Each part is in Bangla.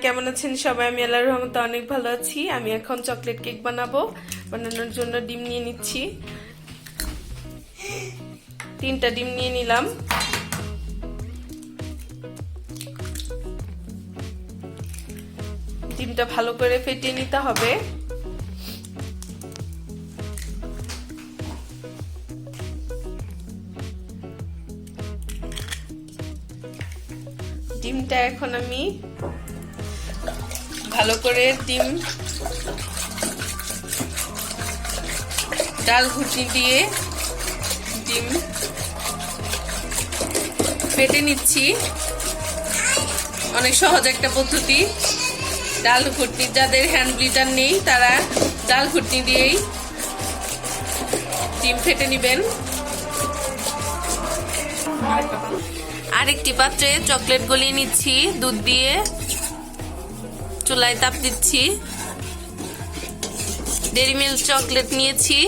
কেমন আছেন সবাই? আমি আল্লাহর রহমতে অনেক ভালো আছি। আমি এখন চকলেট কেক বানাবো। বানানোর জন্য ডিম নিয়ে নিচ্ছি। 3টা ডিম নিয়ে নিলাম। ডিমটা ভালো করে ফেটিয়ে নিতে হবে। ডিমটা এখন আমি ভালো করে ডাল ঘুটনি দিয়ে ডিম ফেটে নিচ্ছি। অনেক সহজ একটা পদ্ধতি। ডাল ঘুটনি, যাদের হ্যান্ড ব্লিডার নেই তারা ডাল ঘুটনি দিয়েই ডিম ফেটে নেবেন। আরেকটি পাত্রে চকলেট গলিয়ে নিচ্ছি দুধ দিয়ে। চুলায় তাপ দিচ্ছি। ডেইরি মিল্ক চকলেট নিয়েছি।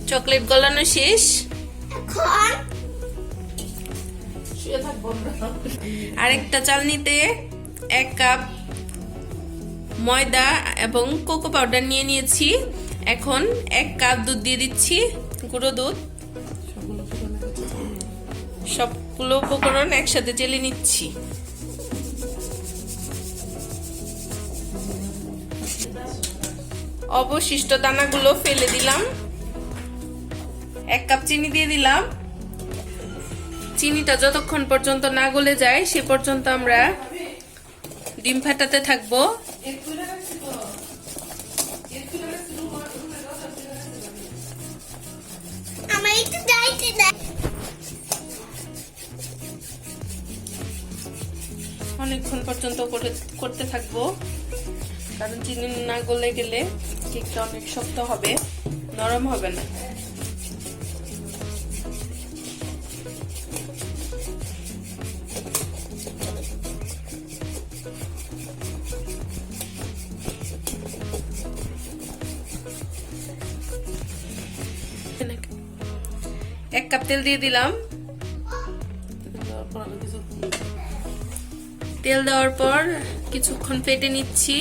চকলেট গলানো শেষ। আরেকটা চালনিতে 1 কাপ ময়দা এবং কোকো পাউডার নিয়ে নিয়েছি। এখন 1 কাপ দুধ দিয়ে দিচ্ছি, গুঁড়ো দুধ। সবগুলো উপকরণ একসাথে চেলে নিচ্ছি। অবশিষ্ট দানাগুলো ফেলে দিলাম। 1 কাপ চিনি দিয়ে দিলাম। চিনিটা যতক্ষণ পর্যন্ত না গলে যায় সে পর্যন্ত আমরা ডিম ফাটাতে থাকবো। অনেকক্ষণ পর্যন্ত করতে থাকবো, কারণ চিনি না গলে গেলে কেকটা অনেক শক্ত হবে, নরম হবে না। এক কাপ তেল দিয়ে দিলাম। তেল দেওয়ার পর কিছুক্ষণ ফেটে নিচ্ছি।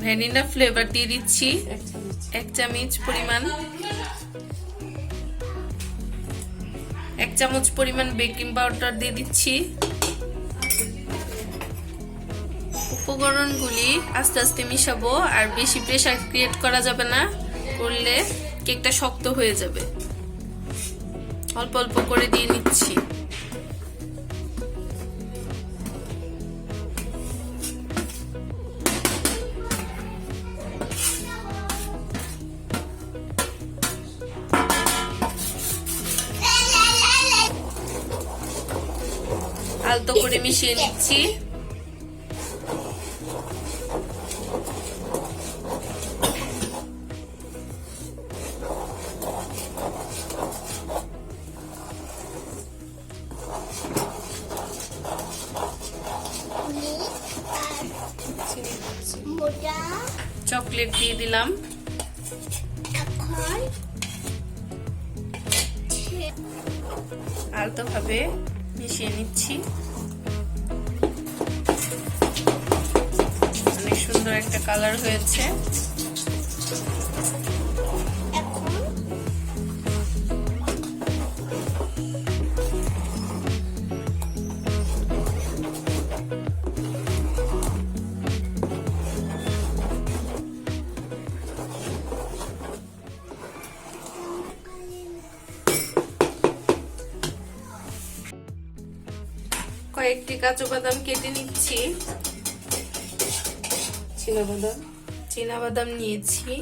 ভ্যানিলা ফ্লেভার দিয়ে দিচ্ছি 1 চামচ পরিমাণ। 1 চামচ পরিমাণ বেকিং পাউডার দিয়ে দিচ্ছি। উপকরণগুলি আস্তে আস্তে মিশাবো, আর বেশি প্রেসার ক্রিয়েট করা যাবে না, করলে কেকটা শক্ত হয়ে যাবে। অল্প অল্প করে দিয়ে নিচ্ছি। আলতো করে মিশিয়ে নিচ্ছি। চকলেট দিয়ে দিলাম। আলতো ভাবে মিশিয়ে নিচ্ছি। অনেক সুন্দর একটা কালার হয়েছে। কয়েকটি কাজু বাদাম কেটে নিচ্ছি। চীনাবাদাম নিয়েছি,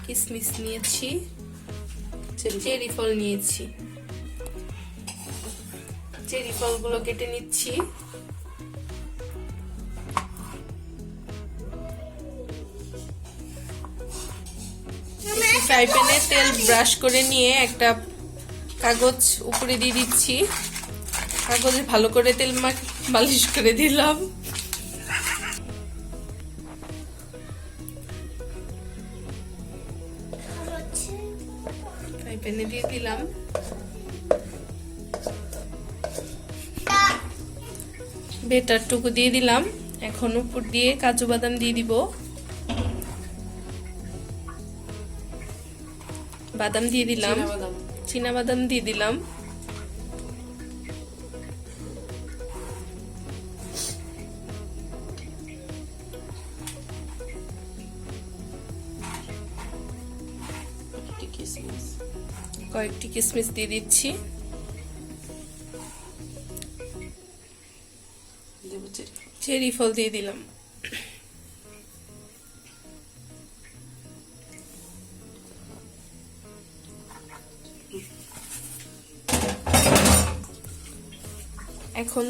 কিশমিশ নিয়েছি, চেরি ফল নিয়েছি। চেরি ফলগুলো কেটে নিচ্ছি। ফ্রাই প্যানে তেল ব্রাশ করে নিয়ে একটা কাগজ উপরে দিয়ে দিচ্ছি। কাগজে ভালো করে তেল মালিশ করে দিলাম। ফ্রাই প্যানে দিয়ে দিলাম। বেটারটুকু দিয়ে দিলাম। এখন উপর দিয়ে কাজু বাদাম দিয়ে দিব। বাদাম দিয়ে দিলাম, চীনা বাদাম দিয়ে দিলাম। কয়েকটি কিশমিশ দিয়ে দিচ্ছি। চেরি ফল দিয়ে দিলাম। এখন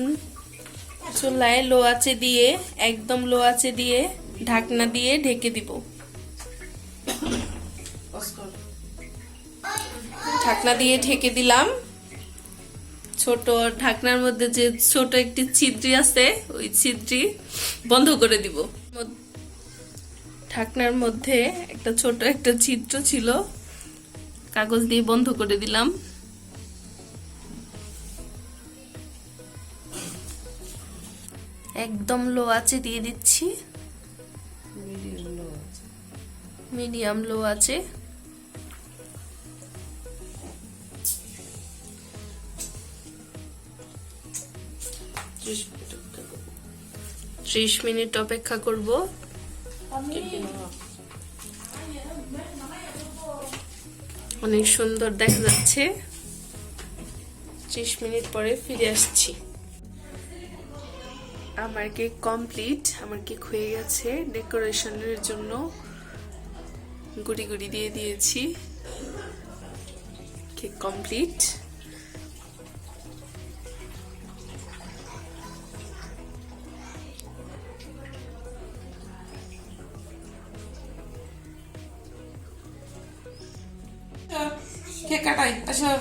চুলায় লো আঁচে দিয়ে, একদম লো আঁচে দিয়ে ঢাকনা দিয়ে ঢেকে দিব। ঢাকনা দিয়ে ঢেকে দিলাম। ছোট ঢাকনার মধ্যে যে ছোট একটি ছিদ্রি আছে, ওই ছিদ্রি বন্ধ করে দিব। ঢাকনার মধ্যে একটা ছোট একটা ছিদ্র ছিল, কাগজ দিয়ে বন্ধ করে দিলাম। একদম লো আঁচে দিয়ে দিচ্ছি। মিডিয়াম লো আঁচে। 30 মিনিট অপেক্ষা করব। অনেক সুন্দর দেখা যাচ্ছে। 30 মিনিট পরে ফিরে আসছি। আমার কেক কমপ্লিট। আমার কেক হয়ে গেছে। ডেকোরেশনের জন্য গুড়ি গুড়ি দিয়ে দিয়েছি। Cake complete. কেক কাটাই আসো।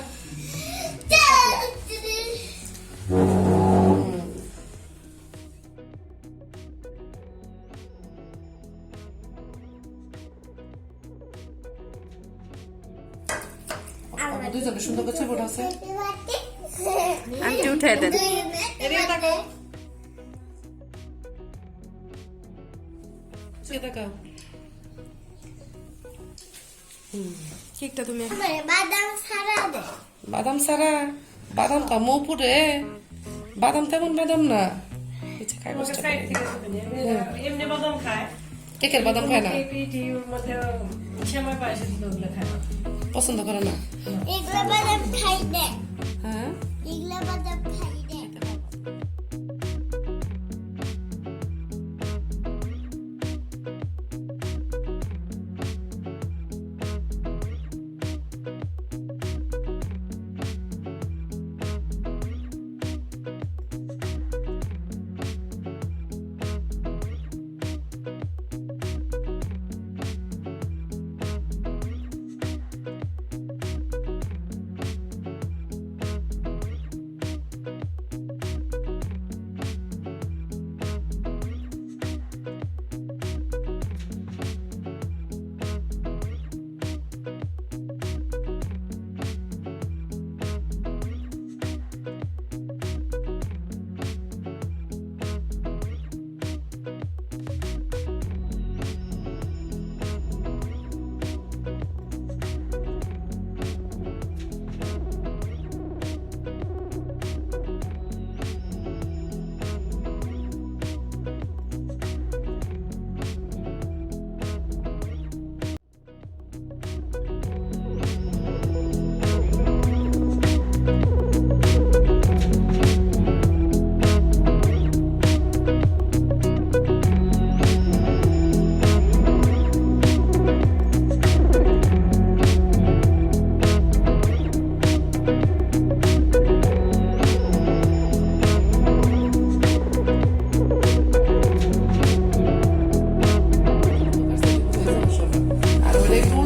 দুইজনে সুন্দর করে ছবি উঠাছে। আন্টি উঠাই দেন। কেকটা তুমি বাদাম সারা। বাদাম তো মৌপুরে বাদাম তেমন বাদাম না। কেকের বাদাম খায় না, পছন্দ করে না। হ্যাঁ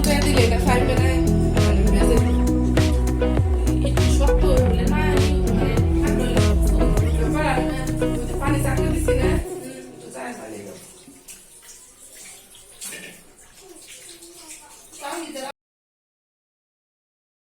করে দিলে এটা ফ্রাই প্যানে মানে ভেজে একটু শক্ত হলে না মানে ঠান্ডা হলে শক্ত। পানি চাকরি দিছি না একটু যায় পানি